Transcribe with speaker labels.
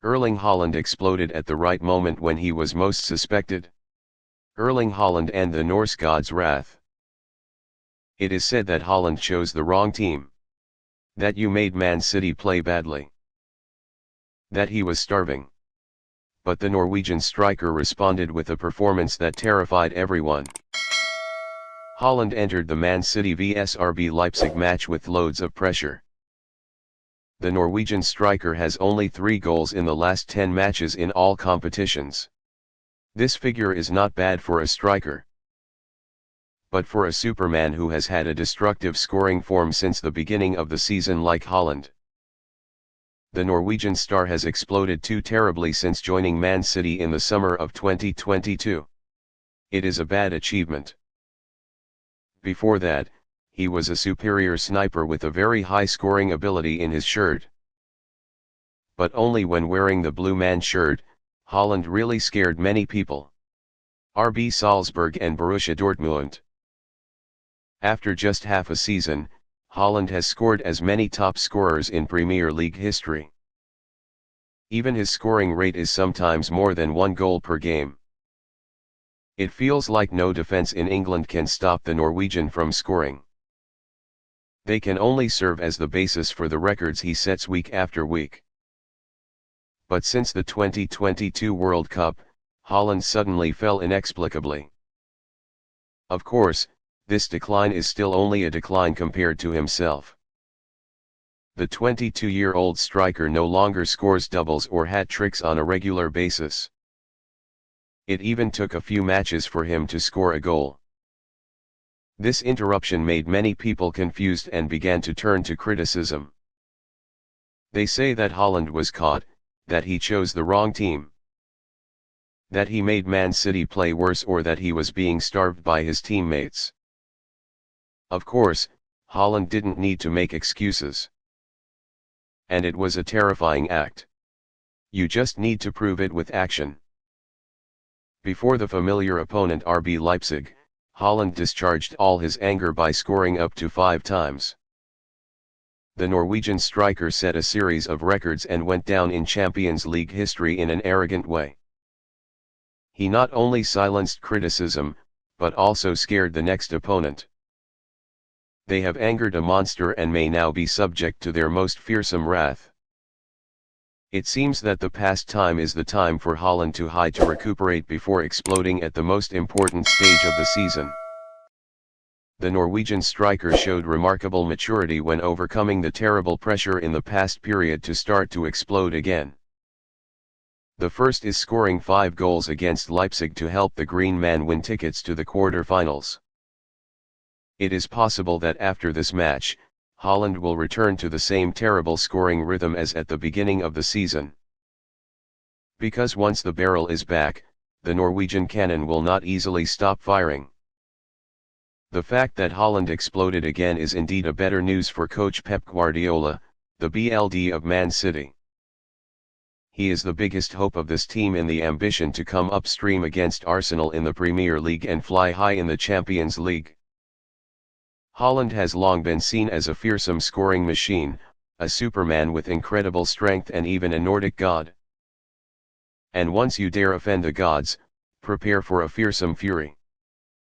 Speaker 1: Erling Haaland exploded at the right moment when he was most suspected. Erling Haaland and the Norse god's wrath. It is said that Haaland chose the wrong team. That you made Man City play badly. That he was starving. But the Norwegian striker responded with a performance that terrified everyone. Haaland entered the Man City vs RB Leipzig match with loads of pressure. The Norwegian striker has only 3 goals in the last 10 matches in all competitions. This figure is not bad for a striker. But for a superman who has had a destructive scoring form since the beginning of the season like Haaland. The Norwegian star has exploded too terribly since joining Man City in the summer of 2022. It is a bad achievement. Before that, he was a superior sniper with a very high scoring ability in his shirt. But only when wearing the blue man shirt, Haaland really scared many people. RB Salzburg and Borussia Dortmund. After just half a season, Haaland has scored as many top scorers in Premier League history. Even his scoring rate is sometimes more than 1 goal per game. It feels like no defense in England can stop the Norwegian from scoring. They can only serve as the basis for the records he sets week after week. But since the 2022 World Cup, Haaland suddenly fell inexplicably. Of course, this decline is still only a decline compared to himself. The 22-year-old striker no longer scores doubles or hat-tricks on a regular basis. It even took a few matches for him to score a goal. This interruption made many people confused and began to turn to criticism. They say that Haaland was caught, that he chose the wrong team, that he made Man City play worse, or that he was being starved by his teammates. Of course, Haaland didn't need to make excuses. And it was a terrifying act. You just need to prove it with action. Before the familiar opponent RB Leipzig, Haaland discharged all his anger by scoring up to 5 times. The Norwegian striker set a series of records and went down in Champions League history in an arrogant way. He not only silenced criticism, but also scared the next opponent. They have angered a monster and may now be subject to their most fearsome wrath. It seems that the past time is the time for Haaland to hide to recuperate before exploding at the most important stage of the season. The Norwegian striker showed remarkable maturity when overcoming the terrible pressure in the past period to start to explode again. The first is scoring 5 goals against Leipzig to help the Green Man win tickets to the quarter-finals. It is possible that after this match, Haaland will return to the same terrible scoring rhythm as at the beginning of the season. Because once the barrel is back, the Norwegian cannon will not easily stop firing. The fact that Haaland exploded again is indeed a better news for coach Pep Guardiola, the BLD of Man City. He is the biggest hope of this team in the ambition to come upstream against Arsenal in the Premier League and fly high in the Champions League. Haaland has long been seen as a fearsome scoring machine, a superman with incredible strength and even a Nordic god. And once you dare offend the gods, prepare for a fearsome fury.